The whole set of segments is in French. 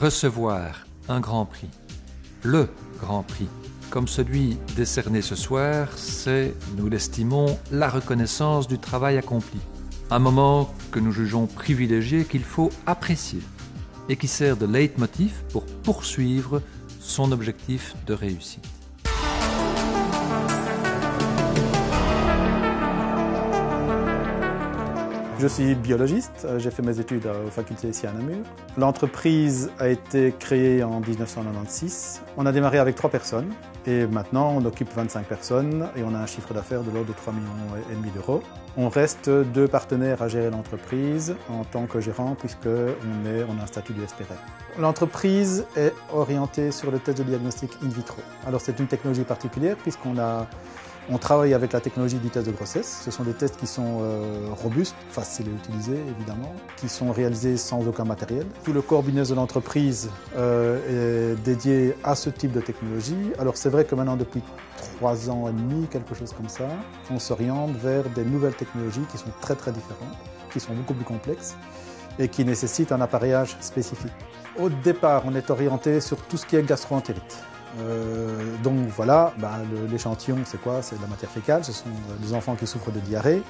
Recevoir un grand prix, le grand prix, comme celui décerné ce soir, c'est, nous l'estimons, la reconnaissance du travail accompli. Un moment que nous jugeons privilégié, qu'il faut apprécier et qui sert de leitmotiv pour poursuivre son objectif de réussite. Je suis biologiste, j'ai fait mes études aux facultés ici à Namur. L'entreprise a été créée en 1996. On a démarré avec 3 personnes et maintenant on occupe 25 personnes et on a un chiffre d'affaires de l'ordre de 3,5 millions d'euros. On reste 2 partenaires à gérer l'entreprise en tant que gérant puisqu'on a un statut de SPRL. L'entreprise est orientée sur le test de diagnostic in vitro. Alors c'est une technologie particulière on travaille avec la technologie du test de grossesse. Ce sont des tests qui sont robustes, faciles à utiliser évidemment, qui sont réalisés sans aucun matériel. Tout le corps business de l'entreprise est dédié à ce type de technologie. Alors c'est vrai que maintenant depuis 3 ans et demi, quelque chose comme ça, on s'oriente vers des nouvelles technologies qui sont très différentes, qui sont beaucoup plus complexes et qui nécessitent un appareillage spécifique. Au départ, on est orienté sur tout ce qui est gastro-entérite. Donc voilà, l'échantillon c'est quoi? C'est de la matière fécale, ce sont des enfants qui souffrent de diarrhée.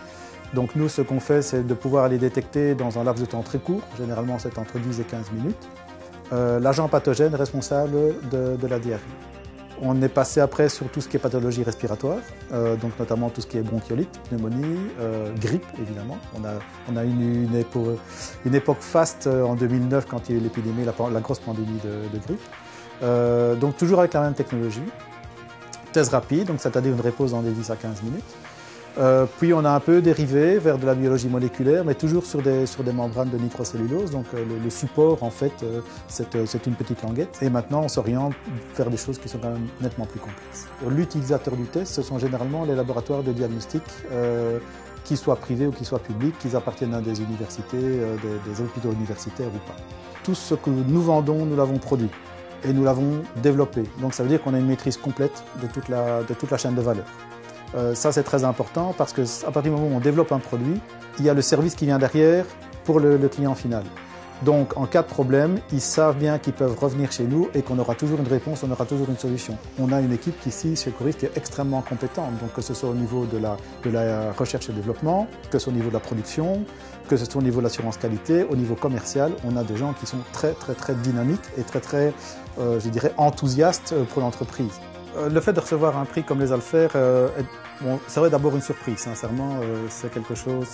Donc nous ce qu'on fait c'est de pouvoir les détecter dans un laps de temps très court, généralement c'est entre 10 et 15 minutes, l'agent pathogène responsable de la diarrhée. On est passé après sur tout ce qui est pathologie respiratoire, donc notamment tout ce qui est bronchiolite, pneumonie, grippe évidemment. On a eu une époque faste en 2009 quand il y a eu l'épidémie, la grosse pandémie de grippe. Donc toujours avec la même technologie, test rapide, donc c'est-à-dire une réponse dans des 10 à 15 minutes. Puis on a un peu dérivé vers de la biologie moléculaire, mais toujours sur des membranes de nitrocellulose, donc le support en fait c'est une petite languette. Et maintenant on s'oriente vers des choses qui sont quand même nettement plus complexes. L'utilisateur du test, ce sont généralement les laboratoires de diagnostic, qu'ils soient privés ou qu'ils soient publics, qu'ils appartiennent à des universités, des hôpitaux universitaires ou pas. Tout ce que nous vendons, nous l'avons produit. Et nous l'avons développé. Donc ça veut dire qu'on a une maîtrise complète de toute la chaîne de valeur. Ça c'est très important parce qu'à partir du moment où on développe un produit, il y a le service qui vient derrière pour le client final. Donc en cas de problème, ils savent bien qu'ils peuvent revenir chez nous et qu'on aura toujours une réponse, on aura toujours une solution. On a une équipe ici chez Coris qui est extrêmement compétente, donc que ce soit au niveau de la recherche et développement, que ce soit au niveau de la production, que ce soit au niveau de l'assurance qualité, au niveau commercial, on a des gens qui sont très dynamiques et très je dirais enthousiastes pour l'entreprise. Le fait de recevoir un prix comme les Alfer, c'est vrai d'abord une surprise, sincèrement, c'est quelque chose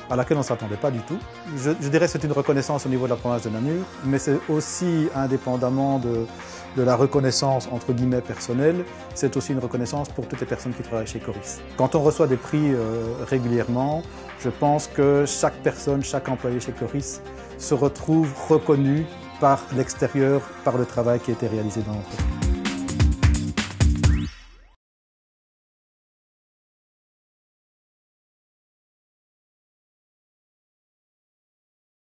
à laquelle on ne s'attendait pas du tout. Je dirais que c'est une reconnaissance au niveau de la province de Namur, mais c'est aussi, indépendamment de la reconnaissance entre guillemets personnelle, c'est aussi une reconnaissance pour toutes les personnes qui travaillent chez Coris. Quand on reçoit des prix régulièrement, je pense que chaque personne, chaque employé chez Coris se retrouve reconnu par l'extérieur, par le travail qui a été réalisé dans l'entreprise.